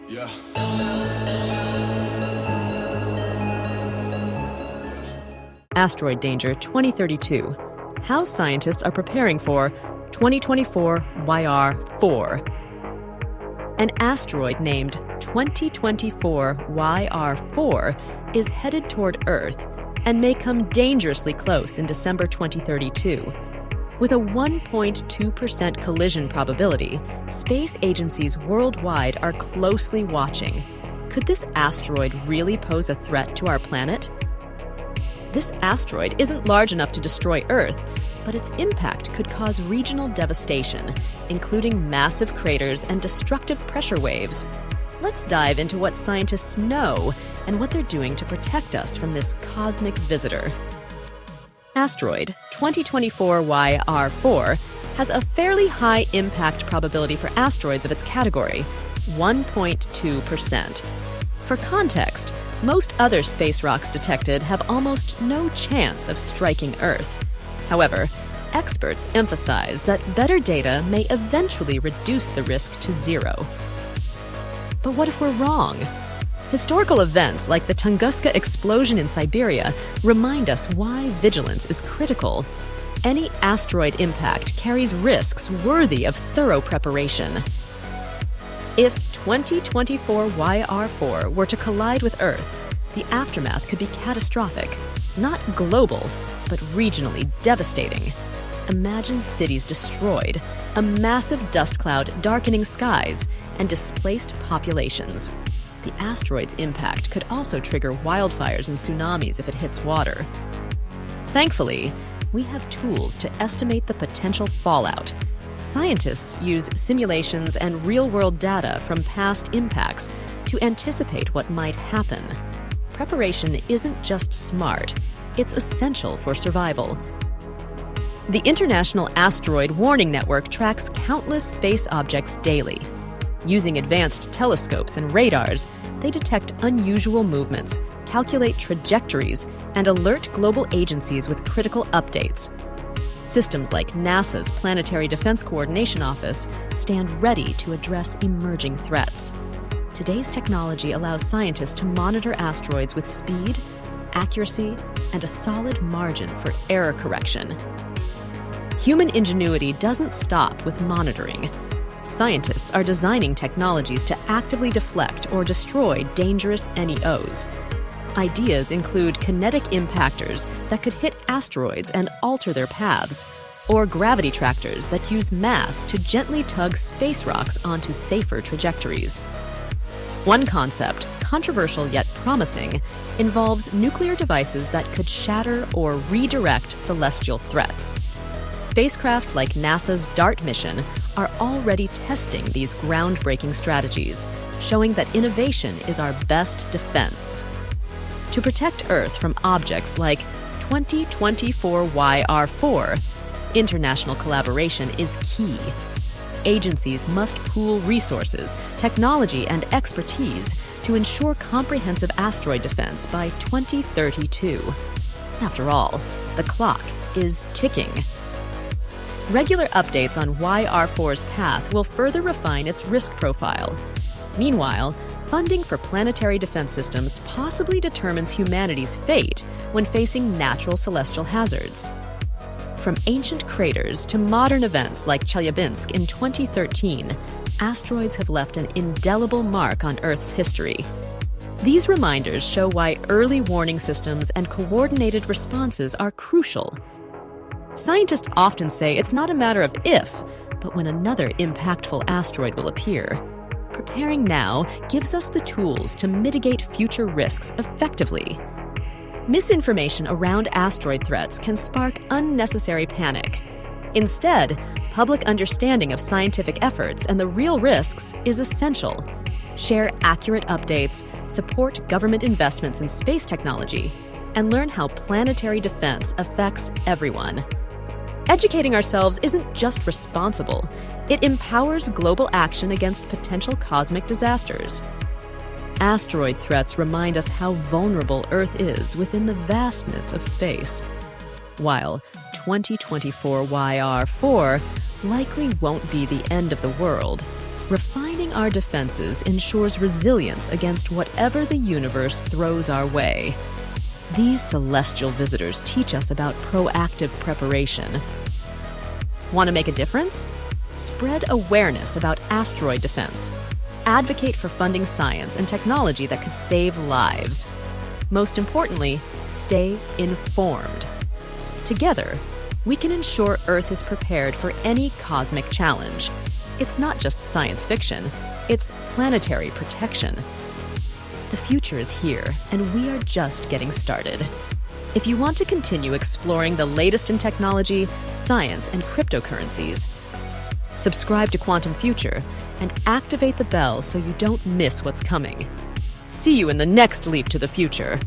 Yeah. Asteroid Danger 2032. How scientists are preparing for 2024 YR4. An asteroid named 2024 YR4 is headed toward Earth and may come dangerously close in December 2032. With a 1.2% collision probability, space agencies worldwide are closely watching. Could this asteroid really pose a threat to our planet? This asteroid isn't large enough to destroy Earth, but its impact could cause regional devastation, including massive craters and destructive pressure waves. Let's dive into what scientists know and what they're doing to protect us from this cosmic visitor. Asteroid 2024 YR4 has a fairly high impact probability for asteroids of its category, 1.2%. For context, most other space rocks detected have almost no chance of striking Earth. However, experts emphasize that better data may eventually reduce the risk to zero. But what if we're wrong? Historical events like the Tunguska explosion in Siberia remind us why vigilance is critical. Any asteroid impact carries risks worthy of thorough preparation. If 2024 YR4 were to collide with Earth, the aftermath could be catastrophic, not global, but regionally devastating. Imagine cities destroyed, a massive dust cloud darkening skies, and displaced populations. The asteroid's impact could also trigger wildfires and tsunamis if it hits water. Thankfully, we have tools to estimate the potential fallout. Scientists use simulations and real-world data from past impacts to anticipate what might happen. Preparation isn't just smart, it's essential for survival. The International Asteroid Warning Network tracks countless space objects daily. Using advanced telescopes and radars, they detect unusual movements, calculate trajectories, and alert global agencies with critical updates. Systems like NASA's Planetary Defense Coordination Office stand ready to address emerging threats. Today's technology allows scientists to monitor asteroids with speed, accuracy, and a solid margin for error correction. Human ingenuity doesn't stop with monitoring. Scientists are designing technologies to actively deflect or destroy dangerous NEOs. Ideas include kinetic impactors that could hit asteroids and alter their paths, or gravity tractors that use mass to gently tug space rocks onto safer trajectories. One concept, controversial yet promising, involves nuclear devices that could shatter or redirect celestial threats. Spacecraft like NASA's DART mission are already testing these groundbreaking strategies, showing that innovation is our best defense. To protect Earth from objects like 2024 YR4, international collaboration is key. Agencies must pool resources, technology, and expertise to ensure comprehensive asteroid defense by 2032. After all, the clock is ticking. Regular updates on YR4's path will further refine its risk profile. Meanwhile, funding for planetary defense systems possibly determines humanity's fate when facing natural celestial hazards. From ancient craters to modern events like Chelyabinsk in 2013, asteroids have left an indelible mark on Earth's history. These reminders show why early warning systems and coordinated responses are crucial. Scientists often say it's not a matter of if, but when another impactful asteroid will appear. Preparing now gives us the tools to mitigate future risks effectively. Misinformation around asteroid threats can spark unnecessary panic. Instead, public understanding of scientific efforts and the real risks is essential. Share accurate updates, support government investments in space technology, and learn how planetary defense affects everyone. Educating ourselves isn't just responsible, it empowers global action against potential cosmic disasters. Asteroid threats remind us how vulnerable Earth is within the vastness of space. While 2024 YR4 likely won't be the end of the world, refining our defenses ensures resilience against whatever the universe throws our way. These celestial visitors teach us about proactive preparation. Want to make a difference? Spread awareness about asteroid defense. Advocate for funding science and technology that could save lives. Most importantly, stay informed. Together, we can ensure Earth is prepared for any cosmic challenge. It's not just science fiction, it's planetary protection. The future is here, and we are just getting started. If you want to continue exploring the latest in technology, science, and cryptocurrencies, subscribe to Quantum Future and activate the bell so you don't miss what's coming. See you in the next leap to the future.